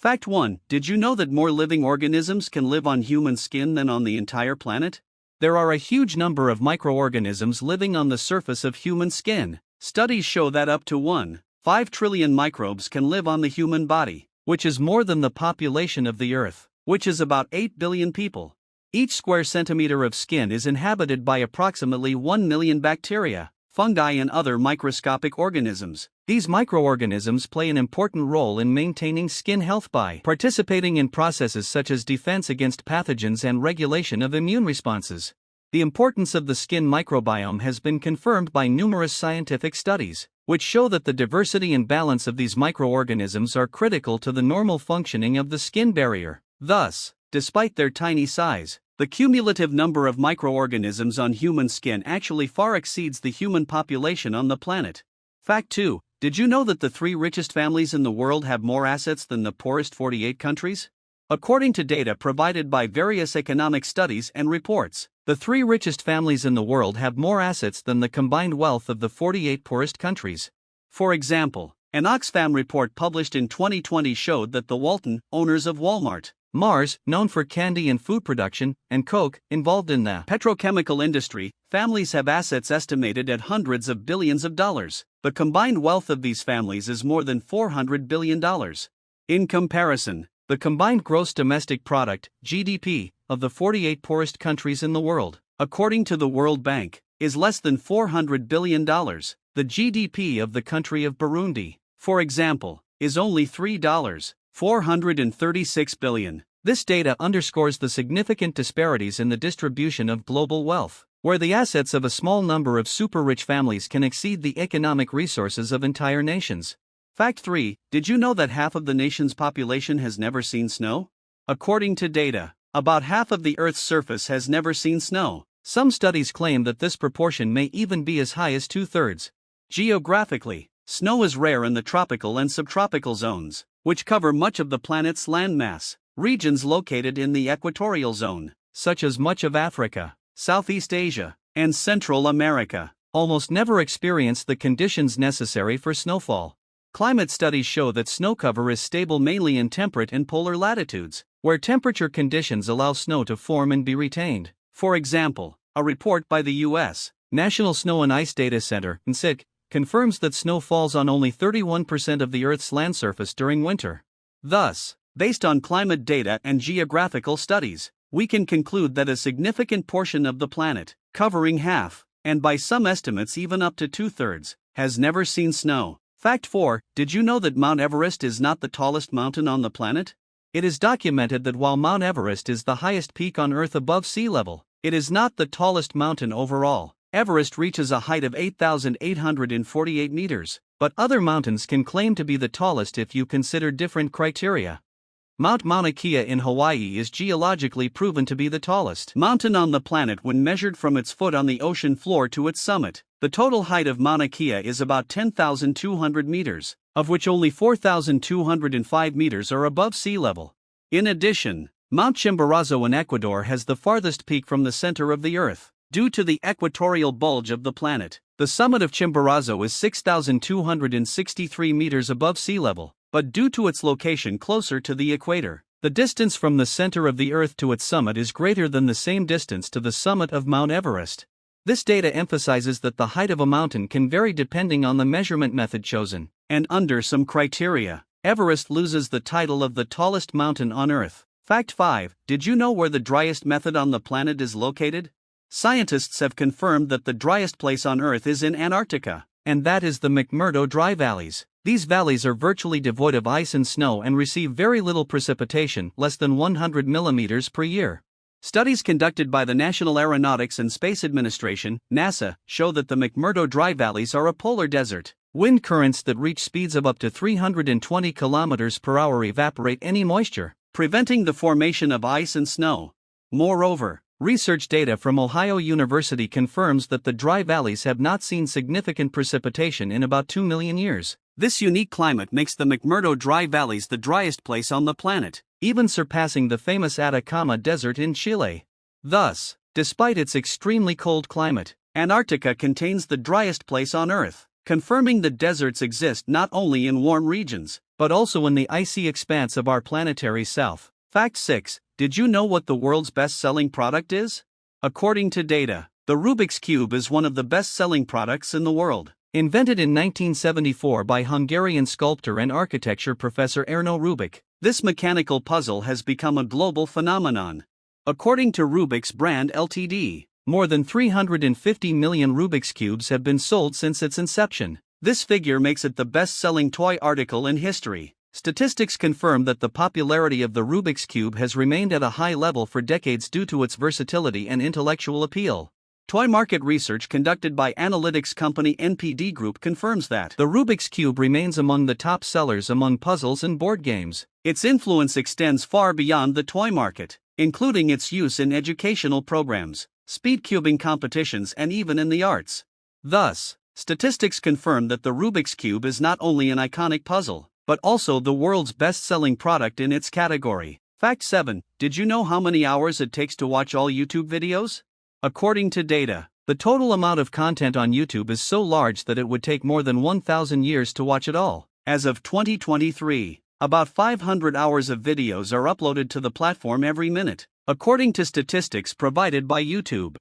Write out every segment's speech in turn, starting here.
Fact 1. Did you know that more living organisms can live on human skin than on the entire planet? There are a huge number of microorganisms living on the surface of human skin. Studies show that up to 1.5 trillion microbes can live on the human body, which is more than the population of the Earth, which is about 8 billion people. Each square centimeter of skin is inhabited by approximately 1 million bacteria, fungi and other microscopic organisms. These microorganisms play an important role in maintaining skin health by participating in processes such as defense against pathogens and regulation of immune responses. The importance of the skin microbiome has been confirmed by numerous scientific studies, which show that the diversity and balance of these microorganisms are critical to the normal functioning of the skin barrier. Thus, despite their tiny size, the cumulative number of microorganisms on human skin actually far exceeds the human population on the planet. Fact 2. Did you know that the 3 richest families in the world have more assets than the poorest 48 countries? According to data provided by various economic studies and reports, the 3 richest families in the world have more assets than the combined wealth of the 48 poorest countries. For example, an Oxfam report published in 2020 showed that the Walton, owners of Walmart, Mars, known for candy and food production, and Coke, involved in the petrochemical industry, families have assets estimated at hundreds of billions of dollars. The combined wealth of these families is more than $400 billion. In comparison, the combined gross domestic product, GDP, of the 48 poorest countries in the world, according to the World Bank, is less than $400 billion. The GDP of the country of Burundi, for example, is only $436 billion. This data underscores the significant disparities in the distribution of global wealth, where the assets of a small number of super-rich families can exceed the economic resources of entire nations. Fact 3. Did you know that half of the nation's population has never seen snow? According to data, about half of the Earth's surface has never seen snow. Some studies claim that this proportion may even be as high as 2/3. Geographically, snow is rare in the tropical and subtropical zones, which cover much of the planet's landmass. Regions located in the equatorial zone, such as much of Africa, Southeast Asia, and Central America, almost never experience the conditions necessary for snowfall. Climate studies show that snow cover is stable mainly in temperate and polar latitudes, where temperature conditions allow snow to form and be retained. For example, a report by the U.S. National Snow and Ice Data Center, NSIC, confirms that snow falls on only 31% of the Earth's land surface during winter. Thus, based on climate data and geographical studies, we can conclude that a significant portion of the planet, covering half, and by some estimates even up to 2/3, has never seen snow. Fact 4. Did you know that Mount Everest is not the tallest mountain on the planet? It is documented that while Mount Everest is the highest peak on Earth above sea level, it is not the tallest mountain overall. Everest reaches a height of 8,848 meters, but other mountains can claim to be the tallest if you consider different criteria. Mount Mauna Kea in Hawaii is geologically proven to be the tallest mountain on the planet when measured from its foot on the ocean floor to its summit. The total height of Mauna Kea is about 10,200 meters, of which only 4,205 meters are above sea level. In addition, Mount Chimborazo in Ecuador has the farthest peak from the center of the Earth. Due to the equatorial bulge of the planet, the summit of Chimborazo is 6,263 meters above sea level, but due to its location closer to the equator, the distance from the center of the Earth to its summit is greater than the same distance to the summit of Mount Everest. This data emphasizes that the height of a mountain can vary depending on the measurement method chosen, and under some criteria, Everest loses the title of the tallest mountain on Earth. Fact 5. Did you know where the driest method on the planet is located? Scientists have confirmed that the driest place on Earth is in Antarctica, and that is the McMurdo Dry Valleys. These valleys are virtually devoid of ice and snow and receive very little precipitation, less than 100 millimeters per year. Studies conducted by the National Aeronautics and Space Administration, NASA, show that the McMurdo Dry Valleys are a polar desert. Wind currents that reach speeds of up to 320 kilometers per hour evaporate any moisture, preventing the formation of ice and snow. Moreover, research data from Ohio University confirms that the dry valleys have not seen significant precipitation in about 2 million years. This unique climate makes the McMurdo Dry Valleys the driest place on the planet, even surpassing the famous Atacama Desert in Chile. Thus, despite its extremely cold climate, Antarctica contains the driest place on Earth, confirming that deserts exist not only in warm regions, but also in the icy expanse of our planetary south. Fact 6. Did you know what the world's best-selling product is? According to data, the Rubik's Cube is one of the best-selling products in the world. Invented in 1974 by Hungarian sculptor and architecture Professor Erno Rubik, this mechanical puzzle has become a global phenomenon. According to Rubik's Brand Ltd., more than 350 million Rubik's Cubes have been sold since its inception. This figure makes it the best-selling toy article in history. Statistics confirm that the popularity of the Rubik's Cube has remained at a high level for decades due to its versatility and intellectual appeal. Toy market research conducted by analytics company NPD Group confirms that the Rubik's Cube remains among the top sellers among puzzles and board games. Its influence extends far beyond the toy market, including its use in educational programs, speed cubing competitions, and even in the arts. Thus, statistics confirm that the Rubik's Cube is not only an iconic puzzle, but also the world's best-selling product in its category. Fact 7. Did you know how many hours it takes to watch all YouTube videos? According to data, the total amount of content on YouTube is so large that it would take more than 1,000 years to watch it all. As of 2023, about 500 hours of videos are uploaded to the platform every minute, according to statistics provided by YouTube.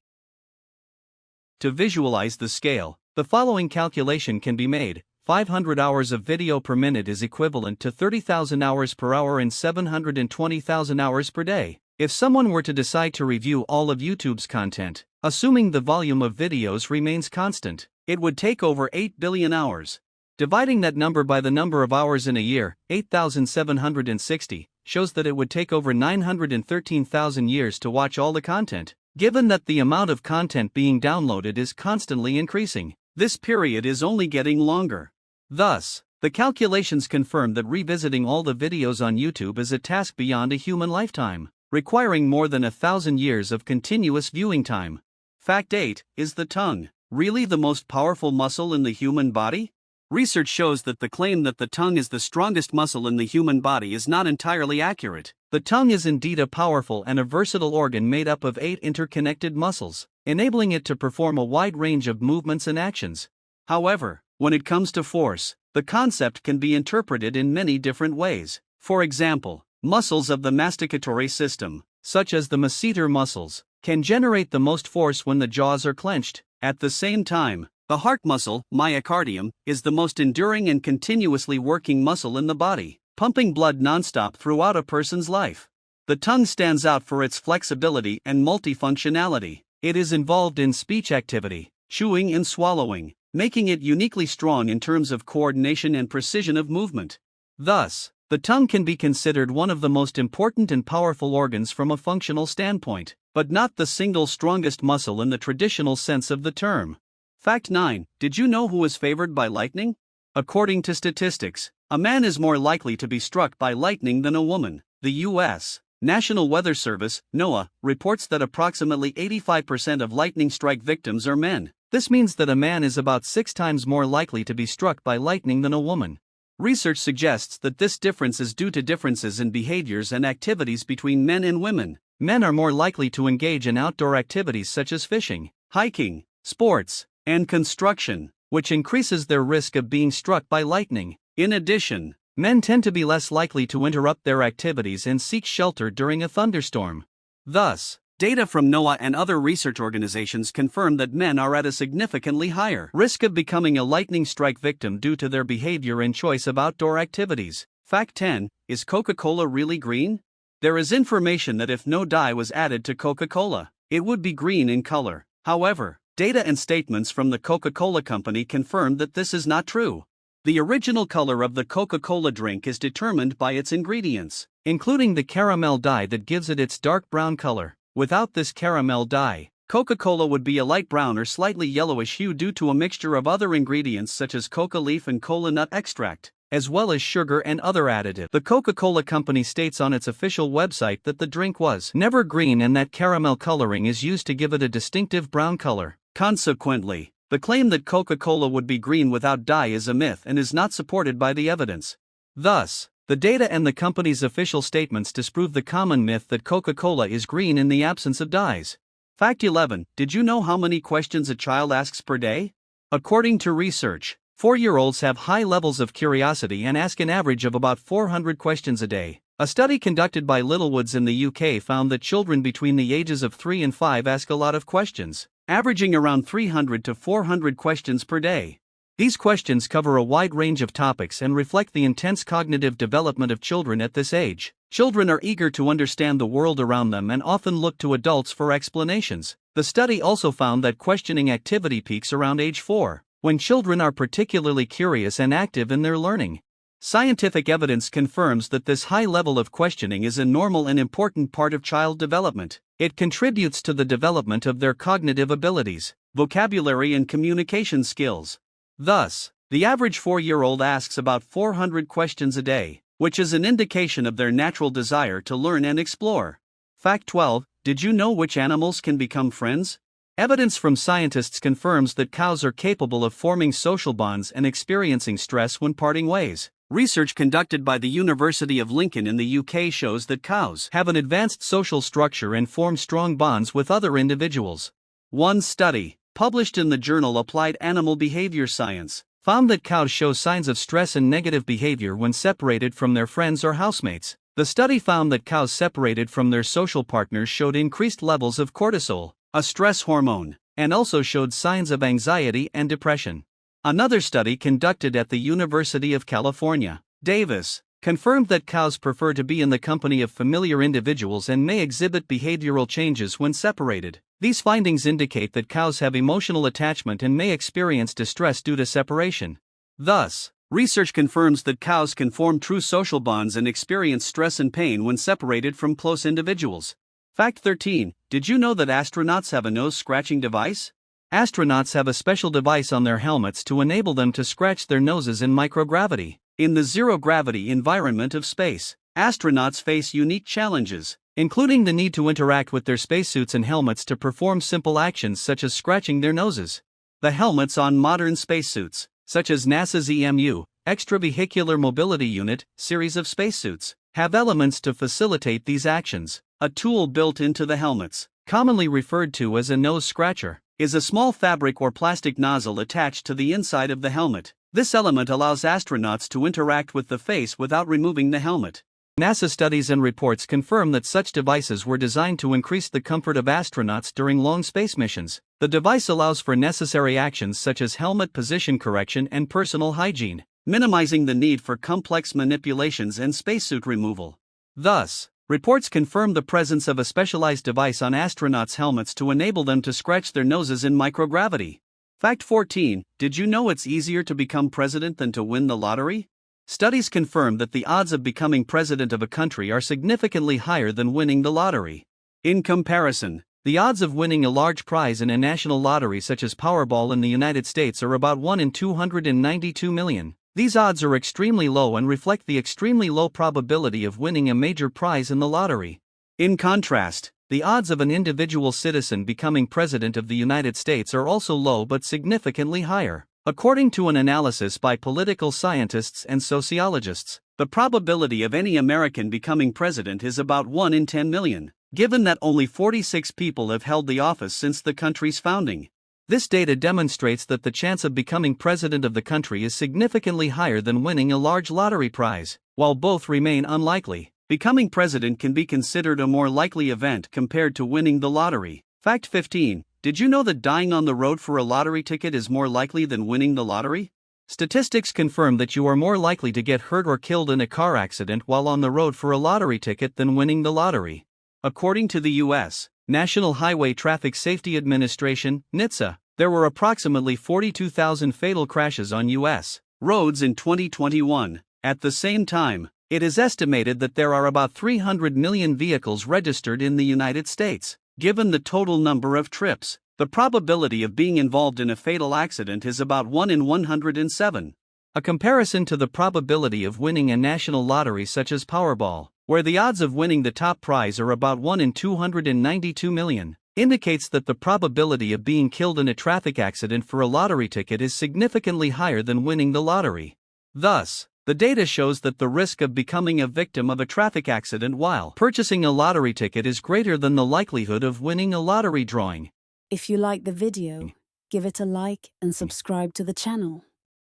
To visualize the scale, the following calculation can be made. 500 hours of video per minute is equivalent to 30,000 hours per hour and 720,000 hours per day. If someone were to decide to review all of YouTube's content, assuming the volume of videos remains constant, it would take over 8 billion hours. Dividing that number by the number of hours in a year, 8,760, shows that it would take over 913,000 years to watch all the content. Given that the amount of content being downloaded is constantly increasing, this period is only getting longer. Thus, the calculations confirm that revisiting all the videos on YouTube is a task beyond a human lifetime, requiring more than 1,000 years of continuous viewing time. Fact 8. Is the tongue really the most powerful muscle in the human body? Research shows that the claim that the tongue is the strongest muscle in the human body is not entirely accurate. The tongue is indeed a powerful and a versatile organ made up of 8 interconnected muscles, enabling it to perform a wide range of movements and actions. However, when it comes to force, the concept can be interpreted in many different ways. For example, muscles of the masticatory system, such as the masseter muscles, can generate the most force when the jaws are clenched. At the same time, the heart muscle, myocardium, is the most enduring and continuously working muscle in the body, pumping blood nonstop throughout a person's life. The tongue stands out for its flexibility and multifunctionality. It is involved in speech activity, chewing and swallowing, making it uniquely strong in terms of coordination and precision of movement. Thus, the tongue can be considered one of the most important and powerful organs from a functional standpoint, but not the single strongest muscle in the traditional sense of the term. Fact 9. Did you know who is favored by lightning? According to statistics, a man is more likely to be struck by lightning than a woman. The U.S. National Weather Service, NOAA, reports that approximately 85% of lightning strike victims are men. This means that a man is about 6 times more likely to be struck by lightning than a woman. Research suggests that this difference is due to differences in behaviors and activities between men and women. Men are more likely to engage in outdoor activities such as fishing, hiking, sports, and construction, which increases their risk of being struck by lightning. In addition, men tend to be less likely to interrupt their activities and seek shelter during a thunderstorm. Thus, data from NOAA and other research organizations confirm that men are at a significantly higher risk of becoming a lightning strike victim due to their behavior and choice of outdoor activities. Fact 10. Is Coca-Cola really green? There is information that if no dye was added to Coca-Cola, it would be green in color. However, data and statements from the Coca-Cola company confirm that this is not true. The original color of the Coca-Cola drink is determined by its ingredients, including the caramel dye that gives it its dark brown color. Without this caramel dye, Coca-Cola would be a light brown or slightly yellowish hue due to a mixture of other ingredients such as coca leaf and cola nut extract, as well as sugar and other additives. The Coca-Cola company states on its official website that the drink was never green and that caramel coloring is used to give it a distinctive brown color. Consequently, the claim that Coca-Cola would be green without dye is a myth and is not supported by the evidence. Thus, the data and the company's official statements disprove the common myth that Coca-Cola is green in the absence of dyes. Fact 11. Did you know how many questions a child asks per day? According to research, 4-year-olds have high levels of curiosity and ask an average of about 400 questions a day. A study conducted by Littlewoods in the UK found that children between the ages of 3 and 5 ask a lot of questions, averaging around 300 to 400 questions per day. These questions cover a wide range of topics and reflect the intense cognitive development of children at this age. Children are eager to understand the world around them and often look to adults for explanations. The study also found that questioning activity peaks around age 4, when children are particularly curious and active in their learning. Scientific evidence confirms that this high level of questioning is a normal and important part of child development. It contributes to the development of their cognitive abilities, vocabulary, and communication skills. Thus, the average 4-year-old asks about 400 questions a day, which is an indication of their natural desire to learn and explore. Fact 12. Did you know which animals can become friends? Evidence from scientists confirms that cows are capable of forming social bonds and experiencing stress when parting ways. Research conducted by the University of Lincoln in the UK shows that cows have an advanced social structure and form strong bonds with other individuals. One study, published in the journal Applied Animal Behavior Science, found that cows show signs of stress and negative behavior when separated from their friends or housemates. The study found that cows separated from their social partners showed increased levels of cortisol, a stress hormone, and also showed signs of anxiety and depression. Another study conducted at the University of California, Davis, confirmed that cows prefer to be in the company of familiar individuals and may exhibit behavioral changes when separated. These findings indicate that cows have emotional attachment and may experience distress due to separation. Thus, research confirms that cows can form true social bonds and experience stress and pain when separated from close individuals. Fact 13. Did you know that astronauts have a nose-scratching device? Astronauts have a special device on their helmets to enable them to scratch their noses in microgravity. In the zero-gravity environment of space, astronauts face unique challenges, including the need to interact with their spacesuits and helmets to perform simple actions such as scratching their noses. The helmets on modern spacesuits, such as NASA's EMU, Extravehicular Mobility Unit, series of spacesuits, have elements to facilitate these actions. A tool built into the helmets, commonly referred to as a nose scratcher, is a small fabric or plastic nozzle attached to the inside of the helmet. This element allows astronauts to interact with the face without removing the helmet. NASA studies and reports confirm that such devices were designed to increase the comfort of astronauts during long space missions. The device allows for necessary actions such as helmet position correction and personal hygiene, minimizing the need for complex manipulations and spacesuit removal. Thus, reports confirm the presence of a specialized device on astronauts' helmets to enable them to scratch their noses in microgravity. Fact 14. Did you know it's easier to become president than to win the lottery? Studies confirm that the odds of becoming president of a country are significantly higher than winning the lottery. In comparison, the odds of winning a large prize in a national lottery such as Powerball in the United States are about 1 in 292 million. These odds are extremely low and reflect the extremely low probability of winning a major prize in the lottery. In contrast, the odds of an individual citizen becoming president of the United States are also low but significantly higher. According to an analysis by political scientists and sociologists, the probability of any American becoming president is about 1 in 10 million, given that only 46 people have held the office since the country's founding. This data demonstrates that the chance of becoming president of the country is significantly higher than winning a large lottery prize. While both remain unlikely, becoming president can be considered a more likely event compared to winning the lottery. Fact 15. Did you know that dying on the road for a lottery ticket is more likely than winning the lottery? Statistics confirm that you are more likely to get hurt or killed in a car accident while on the road for a lottery ticket than winning the lottery. According to the U.S. National Highway Traffic Safety Administration, NHTSA, there were approximately 42,000 fatal crashes on U.S. roads in 2021. At the same time, it is estimated that there are about 300 million vehicles registered in the United States. Given the total number of trips, the probability of being involved in a fatal accident is about 1 in 107. A comparison to the probability of winning a national lottery such as Powerball, where the odds of winning the top prize are about 1 in 292 million, indicates that the probability of being killed in a traffic accident for a lottery ticket is significantly higher than winning the lottery. Thus, the data shows that the risk of becoming a victim of a traffic accident while purchasing a lottery ticket is greater than the likelihood of winning a lottery drawing. If you like the video, give it a like and subscribe to the channel.